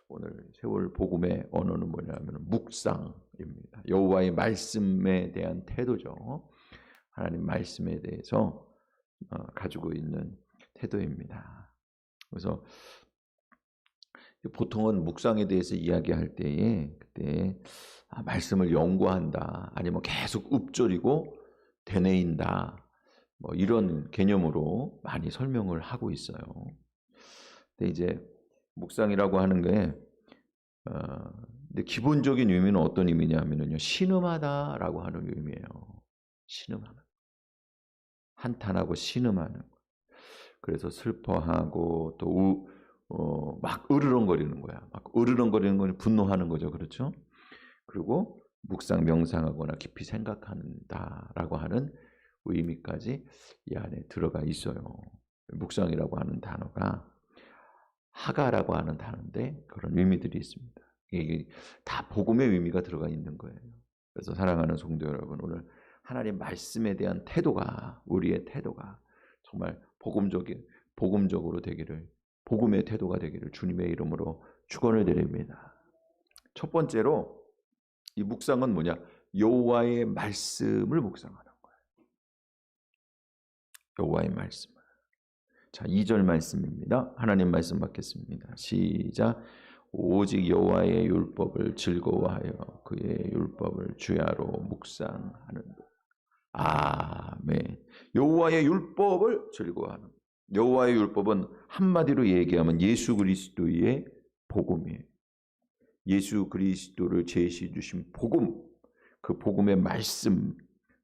오늘 세월 복음의 언어는 뭐냐면 묵상입니다. 여호와의 말씀에 대한 태도죠. 하나님 말씀에 대해서 가지고 있는 태도입니다. 그래서 보통은 묵상에 대해서 이야기할 때에 그때 말씀을 연구한다, 아니면 계속 읊조리고 되뇌인다, 뭐 이런 개념으로 많이 설명을 하고 있어요. 근데 이제 묵상이라고 하는 게 근데 기본적인 의미는 어떤 의미냐면요, 신음하다라고 하는 의미예요. 신음하는, 한탄하고 신음하는. 그래서 슬퍼하고 또 막 으르렁거리는 거야. 막 으르렁거리는 건 분노하는 거죠, 그렇죠? 그리고 묵상, 명상하거나 깊이 생각한다라고 하는 의미까지 이 안에 들어가 있어요. 묵상이라고 하는 단어가 하가라고 하는 단어인데 그런 의미들이 있습니다. 이게 다 복음의 의미가 들어가 있는 거예요. 그래서 사랑하는 성도 여러분, 오늘 하나님 말씀에 대한 태도가, 우리의 태도가 정말 복음적으로 되기를, 복음의 태도가 되기를 주님의 이름으로 축원을 드립니다. 첫 번째로 이 묵상은 뭐냐? 여호와의 말씀을 묵상하는 거예요. 여호와의 말씀을. 자, 2절 말씀입니다. 하나님 말씀 받겠습니다. 시작. 오직 여호와의 율법을 즐거워하여 그의 율법을 주야로 묵상하는. 아멘. 여호와의 율법을 즐거워하는. 여호와의 율법은 한마디로 얘기하면 예수 그리스도의 복음이에요. 예수 그리스도를 제시해 주신 복음, 그 복음의 말씀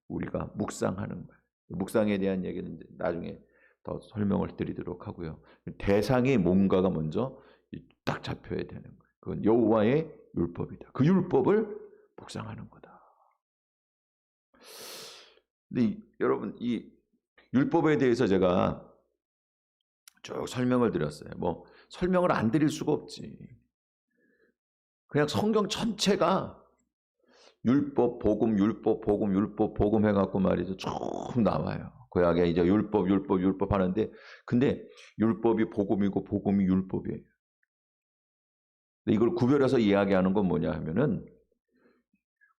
우리가 묵상하는 거예요. 묵상에 대한 얘기는 이제 나중에 더 설명을 드리도록 하고요. 대상이 뭔가가 먼저 딱 잡혀야 되는 거예요. 그건 여호와의 율법이다. 그 율법을 묵상하는 거다. 근데 여러분, 이 율법에 대해서 제가 쭉 설명을 드렸어요. 뭐 설명을 안 드릴 수가 없지. 그냥 성경 전체가 율법, 복음, 율법, 복음, 율법, 복음 해갖고 말이죠. 쭉 나와요. 구약에 이제 율법 하는데, 근데 율법이 복음이고 복음이 율법이에요. 근데 이걸 구별해서 이야기하는 건 뭐냐 하면은,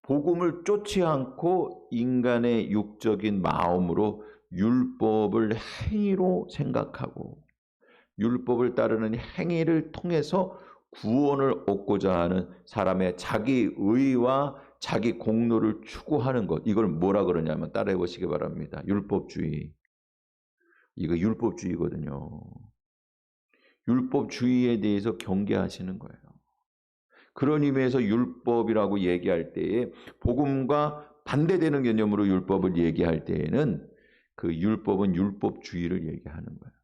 복음을 쫓지 않고 인간의 육적인 마음으로 율법을 행위로 생각하고 율법을 따르는 행위를 통해서 구원을 얻고자 하는 사람의 자기 의와 자기 공로를 추구하는 것, 이걸 뭐라 그러냐면 따라해 보시기 바랍니다. 율법주의. 이거 율법주의거든요. 율법주의에 대해서 경계하시는 거예요. 그런 의미에서 율법이라고 얘기할 때에 복음과 반대되는 개념으로 율법을 얘기할 때에는 그 율법은 율법주의를 얘기하는 거예요.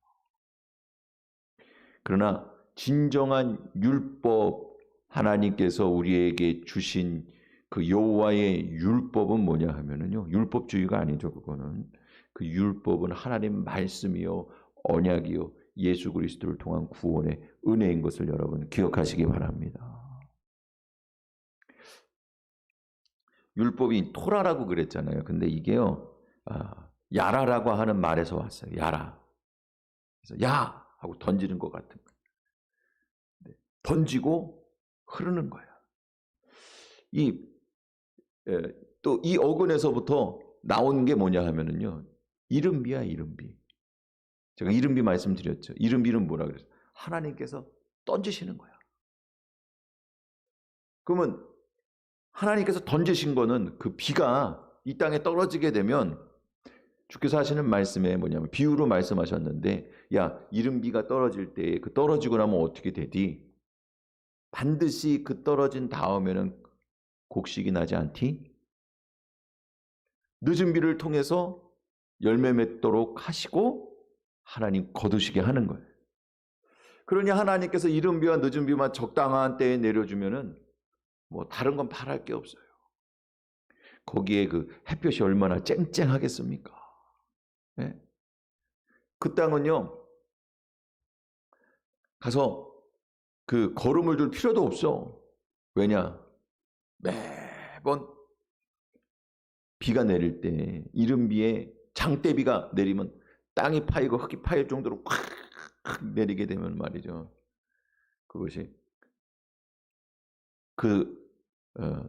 그러나 진정한 율법, 하나님께서 우리에게 주신 그 여호와의 율법은 뭐냐 하면은요, 율법주의가 아니죠. 그거는 그 율법은 하나님 말씀이요, 언약이요, 예수 그리스도를 통한 구원의 은혜인 것을 여러분 기억하시기 바랍니다. 율법이 토라라고 그랬잖아요. 근데 이게요, 야라라고 하는 말에서 왔어요. 야라. 그래서 야 하고 던지는 것 같은 거예요. 던지고 흐르는 거예요. 또 이 어근에서부터 나온 게 뭐냐 하면은요, 이른비야, 이른비. 제가 이른비 말씀드렸죠. 이른비는 뭐라 그랬어요? 하나님께서 던지시는 거야. 그러면 하나님께서 던지신 거는 그 비가 이 땅에 떨어지게 되면 주께서 하시는 말씀에 뭐냐면 비유로 말씀하셨는데, 야, 이른비가 떨어질 때 그 떨어지고 나면 어떻게 되디? 반드시 그 떨어진 다음에는 곡식이 나지 않디? 늦은 비를 통해서 열매 맺도록 하시고 하나님 거두시게 하는 거예요. 그러니 하나님께서 이른 비와 늦은 비만 적당한 때에 내려주면은 뭐 다른 건 바랄 게 없어요. 거기에 그 햇볕이 얼마나 쨍쨍하겠습니까? 네? 그 땅은요, 가서 그 거름을 둘 필요도 없어. 왜냐? 매번 비가 내릴 때, 이른 비에 장대비가 내리면 땅이 파이고 흙이 파일 정도로 콱 내리게 되면 말이죠, 그것이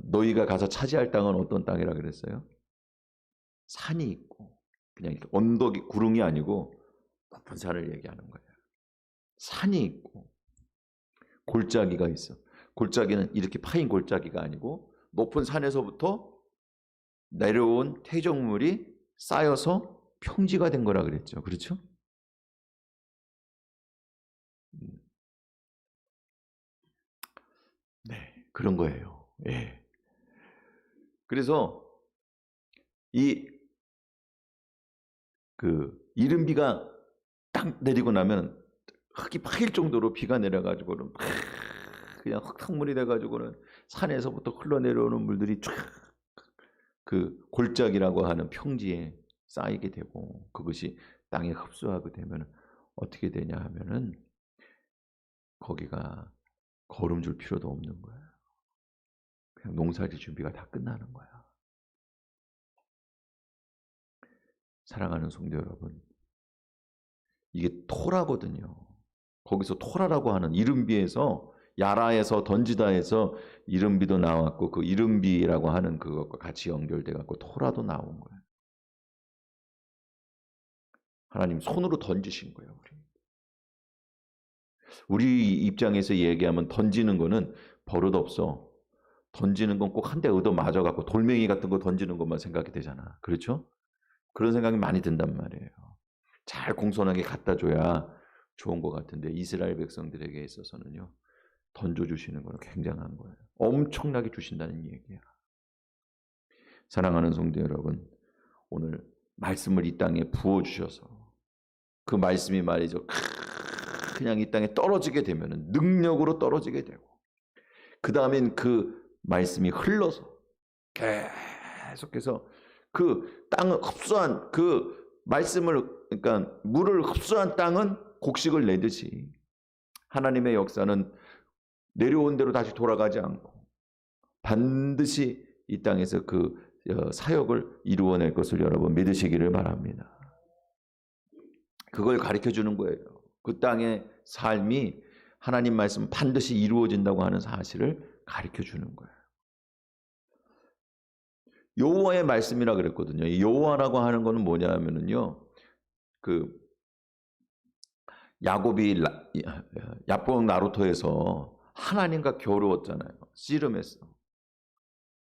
너희가 가서 차지할 땅은 어떤 땅이라 그랬어요? 산이 있고 그냥 이렇게 언덕이 구릉이 아니고 높은 산을 얘기하는 거예요. 산이 있고 골짜기가 있어. 골짜기는 이렇게 파인 골짜기가 아니고 높은 산에서부터 내려온 퇴적물이 쌓여서 평지가 된 거라 그랬죠. 그렇죠? 네, 그런 거예요. 예. 그래서 이른 비가 딱 내리고 나면 흙이 파일 정도로 비가 내려가지고는 그냥 흙탕물이 돼가지고는 산에서부터 흘러내려오는 물들이 쫙 그 골짜기라고 하는 평지에 쌓이게 되고 그것이 땅에 흡수하게 되면 어떻게 되냐 하면은 거기가 거름 줄 필요도 없는 거야. 그냥 농사질 준비가 다 끝나는 거야. 사랑하는 성도 여러분, 이게 토라거든요. 거기서 토라라고 하는 이른비에서 야라에서 던지다에서 이른비도 나왔고 그 이른비라고 하는 그것과 같이 연결돼 갖고 토라도 나온 거예요. 하나님 손으로 던지신 거예요. 우리 입장에서 얘기하면 던지는 거는 버릇없어. 던지는 건 꼭 한 대 얻어 맞아 갖고 돌멩이 같은 거 던지는 것만 생각이 되잖아. 그렇죠? 그런 생각이 많이 든단 말이에요. 잘 공손하게 갖다 줘야 좋은 것 같은데 이스라엘 백성들에게 있어서는요. 던져주시는 거는 굉장한 거예요. 엄청나게 주신다는 얘기야. 사랑하는 성도 여러분, 오늘 말씀을 이 땅에 부어주셔서 그 말씀이 말이죠. 그냥 이 땅에 떨어지게 되면 능력으로 떨어지게 되고 그 다음엔 그 말씀이 흘러서 계속해서 그 땅을 흡수한 그 말씀을 그러니까 물을 흡수한 땅은 곡식을 내듯이 하나님의 역사는 내려온 대로 다시 돌아가지 않고 반드시 이 땅에서 그 사역을 이루어낼 것을 여러분 믿으시기를 바랍니다. 그걸 가르쳐 주는 거예요. 그 땅의 삶이 하나님 말씀 반드시 이루어진다고 하는 사실을 가르쳐 주는 거예요. 여호와의 말씀이라 그랬거든요. 여호와라고 하는 거는 뭐냐면은요. 그 야곱이 야복 나루토에서 하나님과 겨루었잖아요. 씨름했어.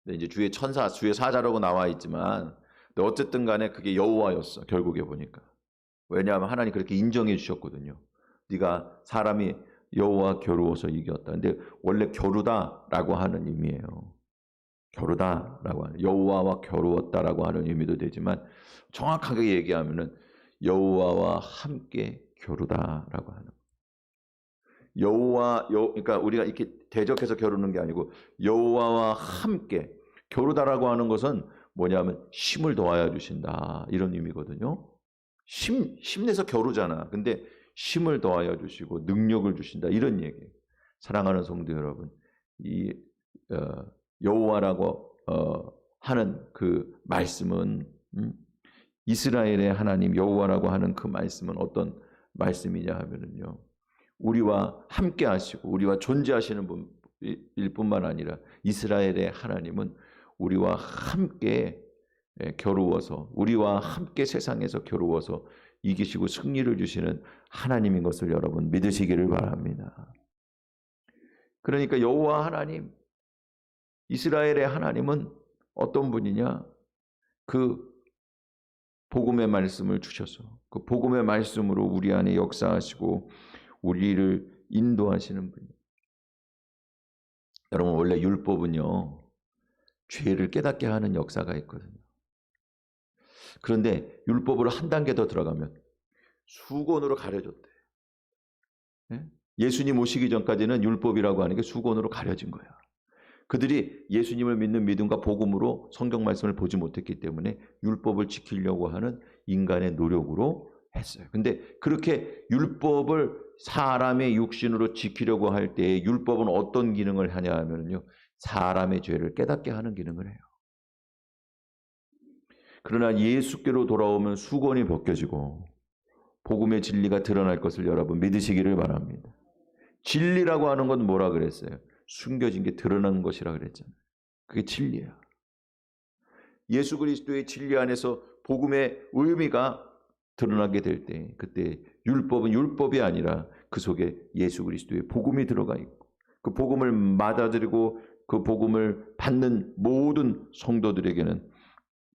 근데 이제 주의 천사, 주의 사자라고 나와 있지만 어쨌든 간에 그게 여호와였어. 결국에 보니까. 왜냐하면 하나님 그렇게 인정해 주셨거든요. 네가 사람이 여호와 겨루어서 이겼다. 근데 원래 겨루다라고 하는 의미예요. 겨루다라고 하는 여호와와 겨루었다라고 하는 의미도 되지만 정확하게 얘기하면은 여호와와 함께 겨루다라고 하는 그러니까 우리가 이렇게 대적해서 겨루는 게 아니고 여호와와 함께 겨루다라고 하는 것은 뭐냐면 힘을 더하여 주신다 이런 의미거든요. 힘내서 겨루잖아. 근데 힘을 더하여 주시고 능력을 주신다 이런 얘기. 사랑하는 성도 여러분, 이 여호와라고 하는 그 말씀은 이스라엘의 하나님 여호와라고 하는 그 말씀은 어떤 말씀이냐 하면은요. 우리와 함께 하시고 우리와 존재하시는 분일 뿐만 아니라 이스라엘의 하나님은 우리와 함께 겨루어서 우리와 함께 세상에서 겨루어서 이기시고 승리를 주시는 하나님인 것을 여러분 믿으시기를 바랍니다. 그러니까 여호와 하나님, 이스라엘의 하나님은 어떤 분이냐? 그 복음의 말씀을 주셔서 그 복음의 말씀으로 우리 안에 역사하시고 우리를 인도하시는 분이에요. 여러분 원래 율법은요. 죄를 깨닫게 하는 역사가 있거든요. 그런데 율법으로 한 단계 더 들어가면 수건으로 가려졌대. 예수님 오시기 전까지는 율법이라고 하는 게 수건으로 가려진 거야. 그들이 예수님을 믿는 믿음과 복음으로 성경 말씀을 보지 못했기 때문에 율법을 지키려고 하는 인간의 노력으로 했어요. 근데 그렇게 율법을 사람의 육신으로 지키려고 할 때 율법은 어떤 기능을 하냐 하면요. 사람의 죄를 깨닫게 하는 기능을 해요. 그러나 예수께로 돌아오면 수건이 벗겨지고 복음의 진리가 드러날 것을 여러분 믿으시기를 바랍니다. 진리라고 하는 건 뭐라 그랬어요? 숨겨진 게 드러난 것이라 그랬잖아요. 그게 진리야. 예수 그리스도의 진리 안에서 복음의 의미가 드러나게 될 때, 그때 율법은 율법이 아니라 그 속에 예수 그리스도의 복음이 들어가 있고, 그 복음을 받아들이고 그 복음을 받는 모든 성도들에게는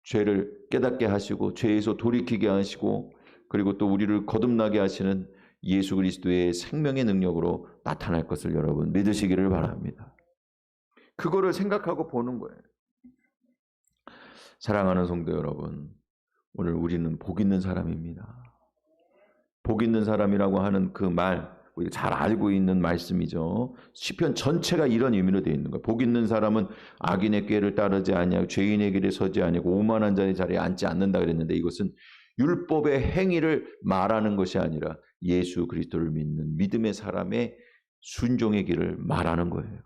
죄를 깨닫게 하시고 죄에서 돌이키게 하시고, 그리고 또 우리를 거듭나게 하시는 예수 그리스도의 생명의 능력으로 나타날 것을 여러분 믿으시기를 바랍니다. 그거를 생각하고 보는 거예요. 사랑하는 성도 여러분, 오늘 우리는 복 있는 사람입니다. 복 있는 사람이라고 하는 그 말, 우리가 잘 알고 있는 말씀이죠. 시편 전체가 이런 의미로 되어 있는 거예요. 복 있는 사람은 악인의 꾀를 따르지 아니하고 죄인의 길에 서지 아니하고 오만한 자의 자리에 앉지 않는다 그랬는데, 이것은 율법의 행위를 말하는 것이 아니라 예수 그리스도를 믿는 믿음의 사람의 순종의 길을 말하는 거예요.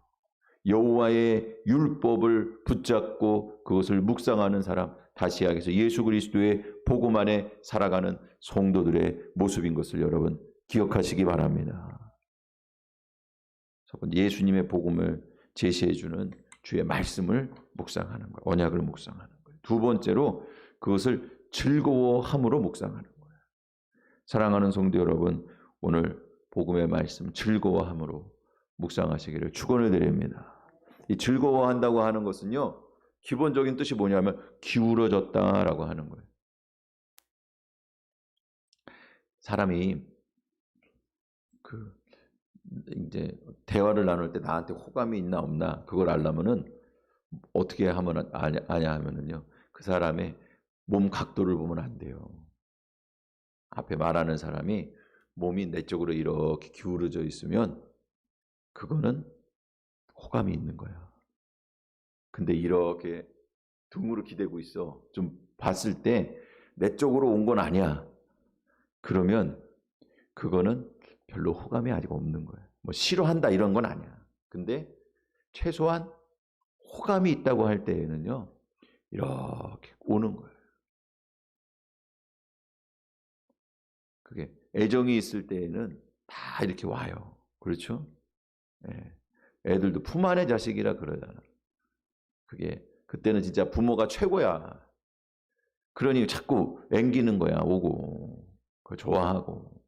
여호와의 율법을 붙잡고 그것을 묵상하는 사람, 다시 이야기해서 예수 그리스도의 복음 안에 살아가는 성도들의 모습인 것을 여러분 기억하시기 바랍니다. 첫 번째, 예수님의 복음을 제시해주는 주의 말씀을 묵상하는 거예요. 언약을 묵상하는 거예요. 두 번째로 그것을 즐거워함으로 묵상하는 거예요. 사랑하는 성도 여러분, 오늘 복음의 말씀 즐거워함으로 묵상하시기를 축원을 드립니다. 이 즐거워한다고 하는 것은요, 기본적인 뜻이 뭐냐면 기울어졌다라고 하는 거예요. 사람이 이제 대화를 나눌 때 나한테 호감이 있나 없나 그걸 알려면은 어떻게 하면 아냐 하면은요, 그 사람의 몸 각도를 보면 안 돼요. 앞에 말하는 사람이 몸이 내 쪽으로 이렇게 기울어져 있으면 그거는 호감이 있는 거야. 근데 이렇게 등으로 기대고 있어. 좀 봤을 때 내 쪽으로 온 건 아니야. 그러면 그거는 별로 호감이 아직 없는 거예요. 뭐 싫어한다 이런 건 아니야. 근데 최소한 호감이 있다고 할 때에는요, 이렇게 오는 거예요. 그게 애정이 있을 때에는 다 이렇게 와요. 그렇죠? 예. 애들도 품 안의 자식이라 그러잖아. 그게 그때는 진짜 부모가 최고야. 그러니 자꾸 앵기는 거야. 오고 그걸 좋아하고.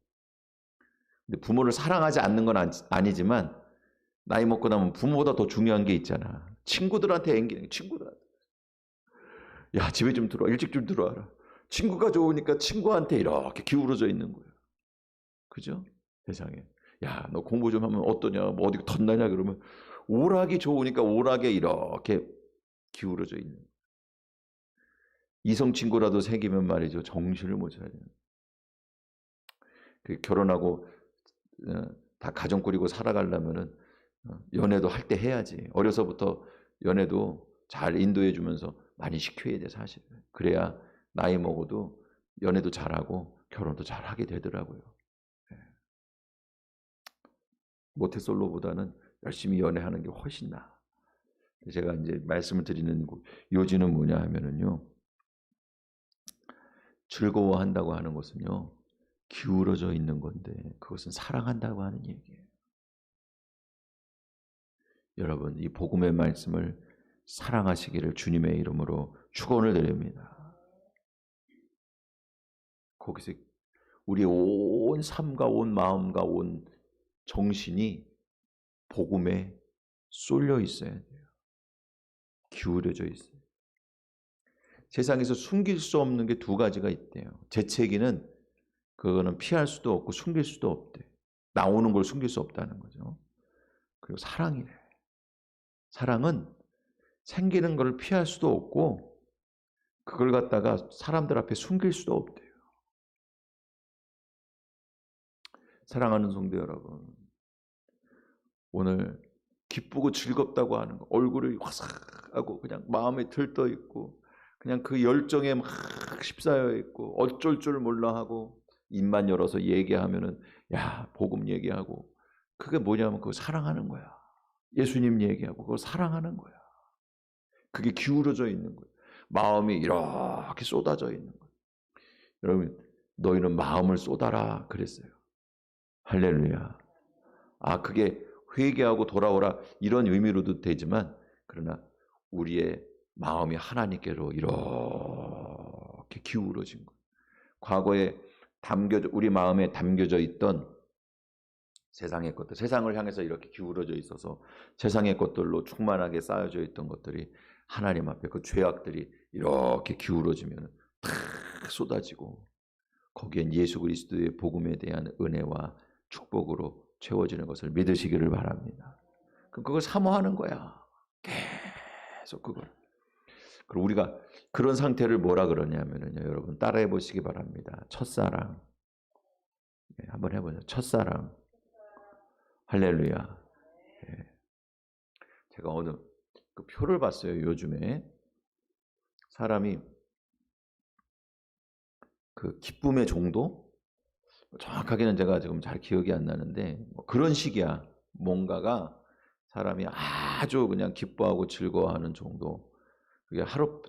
근데 부모를 사랑하지 않는 건 아니지만 나이 먹고 나면 부모보다 더 중요한 게 있잖아. 친구들한테 앵기는 게, 친구들한테. 야, 집에 좀 들어와. 일찍 좀 들어와라. 친구가 좋으니까 친구한테 이렇게 기울어져 있는 거야. 그죠? 세상에. 야, 너 공부 좀 하면 어떠냐? 뭐 어디 덧나냐? 그러면 오락이 좋으니까 오락에 이렇게 기울어져 있는 거야. 이성 친구라도 생기면 말이죠, 정신을 못 차려요. 결혼하고 다 가정 꾸리고 살아가려면은 연애도 할 때 해야지. 어려서부터 연애도 잘 인도해 주면서 많이 시켜야 돼, 사실. 그래야 나이 먹어도 연애도 잘하고 결혼도 잘하게 되더라고요. 모태솔로보다는 열심히 연애하는 게 훨씬 나아. 제가 이제 말씀을 드리는 요지는 뭐냐 하면은요, 즐거워한다고 하는 것은요, 기울어져 있는 건데 그것은 사랑한다고 하는 얘기예요. 여러분, 이 복음의 말씀을 사랑하시기를 주님의 이름으로 축원을 드립니다. 거기서 우리의 온 삶과 온 마음과 온 정신이 복음에 쏠려 있어야 돼요. 기울어져 있어요. 세상에서 숨길 수 없는 게 두 가지가 있대요. 재채기는 그거는 피할 수도 없고 숨길 수도 없대. 나오는 걸 숨길 수 없다는 거죠. 그리고 사랑이래. 사랑은 생기는 걸 피할 수도 없고 그걸 갖다가 사람들 앞에 숨길 수도 없대요. 사랑하는 성도 여러분, 오늘 기쁘고 즐겁다고 하는 거, 얼굴이 화사하고 그냥 마음에 들떠 있고 그냥 그 열정에 막 휩싸여 있고 어쩔 줄 몰라 하고 입만 열어서 얘기하면은 야, 복음 얘기하고, 그게 뭐냐면 그거 사랑하는 거야. 예수님 얘기하고 그걸 사랑하는 거야. 그게 기울어져 있는 거예요. 마음이 이렇게 쏟아져 있는 거예요. 여러분, 너희는 마음을 쏟아라 그랬어요. 할렐루야. 그게 회개하고 돌아오라 이런 의미로도 되지만, 그러나 우리의 마음이 하나님께로 이렇게 기울어진 것. 과거에 우리 마음에 담겨져 있던 세상의 것들, 세상을 향해서 이렇게 기울어져 있어서 세상의 것들로 충만하게 쌓여져 있던 것들이 하나님 앞에 그 죄악들이 이렇게 기울어지면 탁 쏟아지고 거기엔 예수 그리스도의 복음에 대한 은혜와 축복으로 채워지는 것을 믿으시기를 바랍니다. 그럼 그걸 사모하는 거야. 계속 그걸. 그리고 우리가 그런 상태를 뭐라 그러냐면요, 여러분 따라해 보시기 바랍니다. 첫사랑. 한번 해보죠. 첫사랑. 할렐루야. 제가 어느 그 표를 봤어요. 요즘에 사람이 그 기쁨의 정도? 정확하게는 제가 지금 잘 기억이 안 나는데 뭐 그런 식이야. 뭔가가 사람이 아주 그냥 기뻐하고 즐거워하는 정도. 그게 하루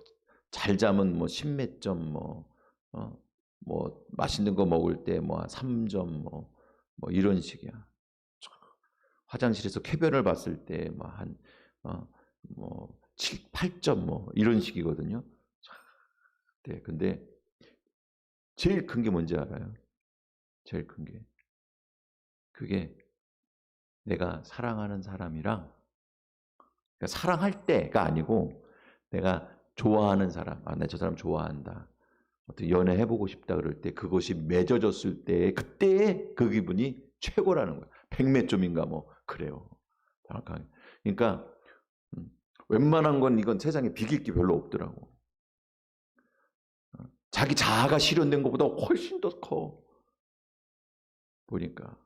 잘 자면 뭐 10몇 점, 뭐 맛있는 거 먹을 때 뭐 3점, 뭐 이런 식이야. 화장실에서 쾌변을 봤을 때 뭐 한 뭐 7, 8점 뭐 이런 식이거든요. 네, 근데 제일 큰 게 뭔지 알아요? 제일 큰 게 그게 내가 사랑하는 사람이랑, 그러니까 사랑할 때가 아니고 내가 좋아하는 사람, 나 저 사람 좋아한다, 어떻게 연애해보고 싶다 그럴 때 그것이 맺어졌을 때 그때의 그 기분이 최고라는 거야. 100몇 점인가 뭐 그래요. 정확하게. 그러니까 웬만한 건 이건 세상에 비길 게 별로 없더라고. 자기 자아가 실현된 것보다 훨씬 더 커. 보니까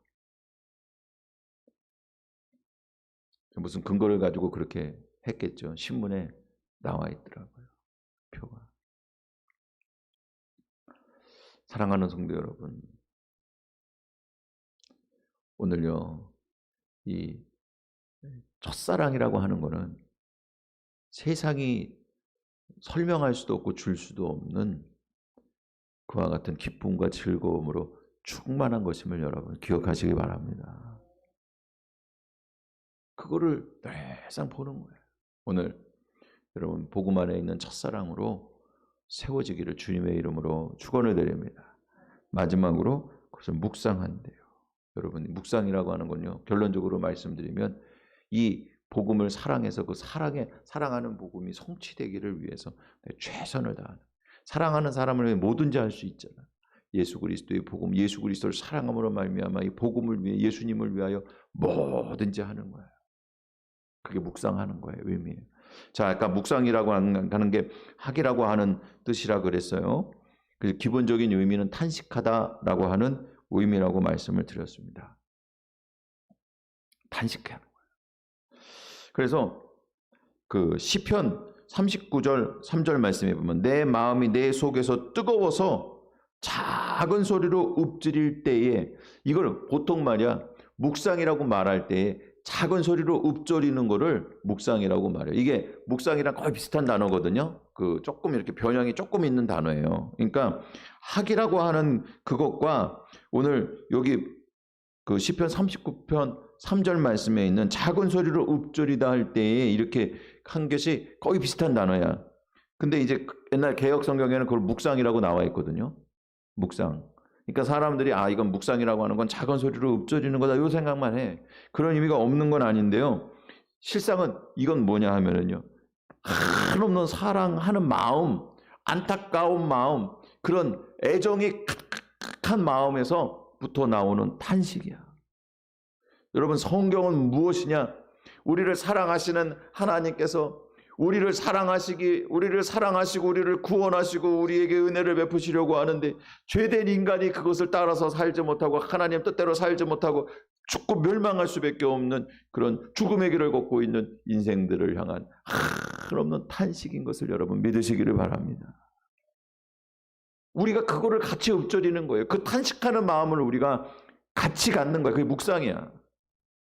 무슨 근거를 가지고 그렇게 했겠죠. 신문에 나와 있더라고요. 표가. 사랑하는 성도 여러분, 오늘요 이 첫사랑이라고 하는 거는 세상이 설명할 수도 없고 줄 수도 없는 그와 같은 기쁨과 즐거움으로 충만한 것임을 여러분 기억하시기 바랍니다. 그거를 늘상 보는 거예요. 오늘 여러분 복음 안에 있는 첫사랑으로 세워지기를 주님의 이름으로 축원을 드립니다. 마지막으로 그것을 묵상한대요. 여러분 묵상이라고 하는 건요, 결론적으로 말씀드리면 이 복음을 사랑해서 그 사랑하는 복음이 성취되기를 위해서 최선을 다하는, 사랑하는 사람을 위해 뭐든지 할 수 있잖아. 예수 그리스도의 복음, 예수 그리스도를 사랑함으로 말미암아 이 복음을 위해, 예수님을 위하여 뭐든지 하는 거예요. 그게 묵상하는 거예요. 의미예요. 자, 아까 묵상이라고 하는 게 학이라고 하는 뜻이라 그랬어요. 그 기본적인 의미는 탄식하다라고 하는 의미라고 말씀을 드렸습니다. 탄식하는 거예요. 그래서 그 시편 39절 3절 말씀에 보면 내 마음이 내 속에서 뜨거워서 작은 소리로 읊조릴 때에, 이걸 보통 말이야 묵상이라고 말할 때에 작은 소리로 읊조리는 거를 묵상이라고 말해요. 이게 묵상이랑 거의 비슷한 단어거든요. 그 조금 이렇게 변형이 조금 있는 단어예요. 그러니까 학이라고 하는 그것과 오늘 여기 그 시편 39편 3절 말씀에 있는 작은 소리로 읊조리다 할 때에 이렇게 한 것이 거의 비슷한 단어야. 근데 이제 옛날 개역 성경에는 그걸 묵상이라고 나와 있거든요. 묵상. 그러니까 사람들이 이건 묵상이라고 하는 건 작은 소리로 읊조리는 거다 이 생각만 해. 그런 의미가 없는 건 아닌데요. 실상은 이건 뭐냐 하면은요, 한없는 사랑하는 마음, 안타까운 마음, 그런 애정이 가득한 마음에서부터 나오는 탄식이야. 여러분 성경은 무엇이냐? 우리를 사랑하시는 하나님께서 우리를 사랑하시고 우리를 구원하시고 우리에게 은혜를 베푸시려고 하는데, 죄된 인간이 그것을 따라서 살지 못하고 하나님 뜻대로 살지 못하고 죽고 멸망할 수밖에 없는 그런 죽음의 길을 걷고 있는 인생들을 향한 한없는 탄식인 것을 여러분 믿으시기를 바랍니다. 우리가 그거를 같이 읊조리는 거예요. 그 탄식하는 마음을 우리가 같이 갖는 거예요. 그게 묵상이야.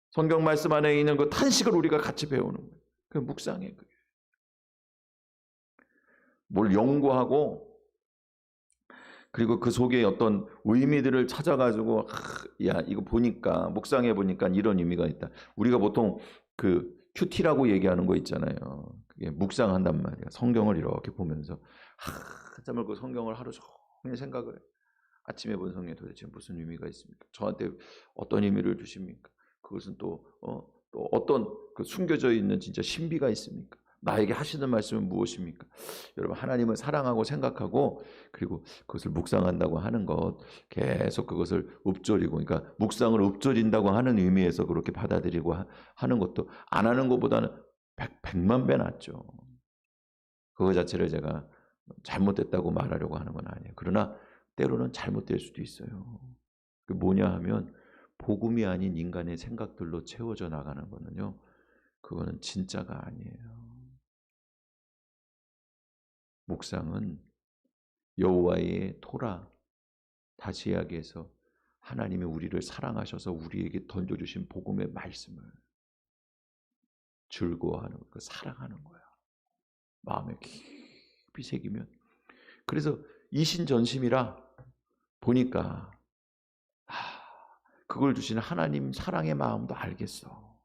성경 말씀 안에 있는 그 탄식을 우리가 같이 배우는 거예요. 그게 묵상이에요. 그게. 뭘 연구하고 그리고 그 속에 어떤 의미들을 찾아가지고 야 이거 보니까 묵상해 보니까 이런 의미가 있다. 우리가 보통 그 큐티라고 얘기하는 거 있잖아요. 그게 묵상한단 말이야. 성경을 이렇게 보면서 한참을 그 성경을 하루 종일 생각을 해. 아침에 본 성경에 도대체 무슨 의미가 있습니까? 저한테 어떤 의미를 주십니까? 그것은 또 어떤 그 숨겨져 있는 진짜 신비가 있습니까? 나에게 하시는 말씀은 무엇입니까? 여러분 하나님을 사랑하고 생각하고 그리고 그것을 묵상한다고 하는 것 계속 그것을 읊조리고 그러니까 묵상을 읊조린다고 하는 의미에서 그렇게 받아들이고 하는 것도 안 하는 것보다는 백만 배 낫죠. 그거 자체를 제가 잘못됐다고 말하려고 하는 건 아니에요. 그러나 때로는 잘못될 수도 있어요. 그 뭐냐 하면 복음이 아닌 인간의 생각들로 채워져 나가는 거는요. 그거는 진짜가 아니에요. 묵상은 여호와의 토라, 다시 이야기해서 하나님이 우리를 사랑하셔서 우리에게 던져주신 복음의 말씀을 즐거워하는 거, 사랑하는 거야. 마음에 깊이 새기면. 그래서 이신전심이라 보니까 그걸 주시는 하나님 사랑의 마음도 알겠어.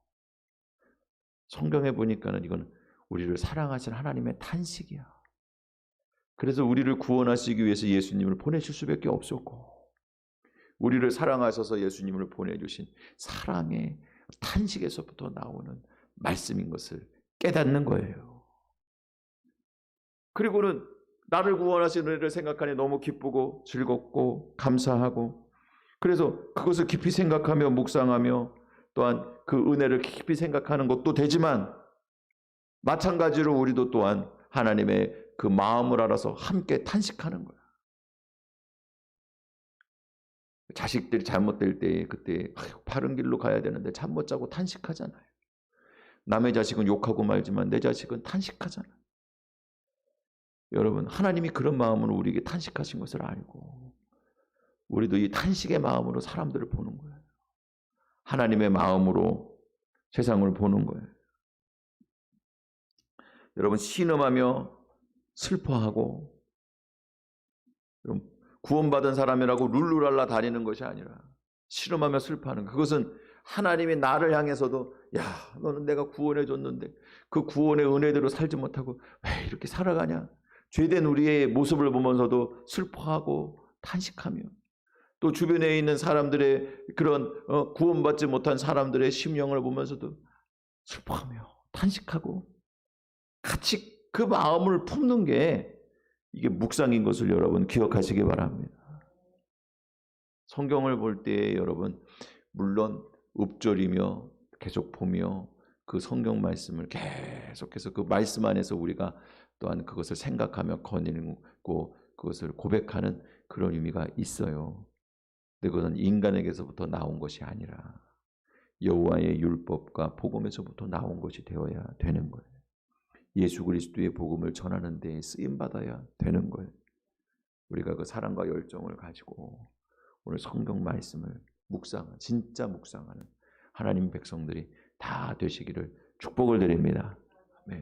성경에 보니까는 이건 우리를 사랑하신 하나님의 탄식이야. 그래서 우리를 구원하시기 위해서 예수님을 보내실 수밖에 없었고 우리를 사랑하셔서 예수님을 보내주신 사랑의 탄식에서부터 나오는 말씀인 것을 깨닫는 거예요. 그리고는 나를 구원하신 은혜를 생각하니 너무 기쁘고 즐겁고 감사하고 그래서 그것을 깊이 생각하며 묵상하며 또한 그 은혜를 깊이 생각하는 것도 되지만 마찬가지로 우리도 또한 하나님의 그 마음을 알아서 함께 탄식하는 거야. 자식들이 잘못될 때 그때 바른 길로 가야 되는데 잠 못 자고 탄식하잖아요. 남의 자식은 욕하고 말지만 내 자식은 탄식하잖아요. 여러분 하나님이 그런 마음으로 우리에게 탄식하신 것을 알고 우리도 이 탄식의 마음으로 사람들을 보는 거예요. 하나님의 마음으로 세상을 보는 거예요. 여러분 신음하며 슬퍼하고 구원받은 사람이라고 룰루랄라 다니는 것이 아니라 신음하며 슬퍼하는 것. 그것은 하나님이 나를 향해서도 야 너는 내가 구원해 줬는데 그 구원의 은혜대로 살지 못하고 왜 이렇게 살아가냐. 죄된 우리의 모습을 보면서도 슬퍼하고 탄식하며 또 주변에 있는 사람들의 그런 구원받지 못한 사람들의 심령을 보면서도 슬퍼하며 탄식하고 같이 그 마음을 품는 게 이게 묵상인 것을 여러분 기억하시기 바랍니다. 성경을 볼 때 여러분 물론 읊조리며 계속 보며 그 성경 말씀을 계속해서 그 말씀 안에서 우리가 또한 그것을 생각하며 거니고 그것을 고백하는 그런 의미가 있어요. 근데 그것은 인간에게서부터 나온 것이 아니라 여호와의 율법과 복음에서부터 나온 것이 되어야 되는 거예요. 예수 그리스도의 복음을 전하는 데에 쓰임 받아야 되는 거예요. 우리가 그 사랑과 열정을 가지고 오늘 성경 말씀을 진짜 묵상하는 하나님 백성들이 다 되시기를 축복을 드립니다.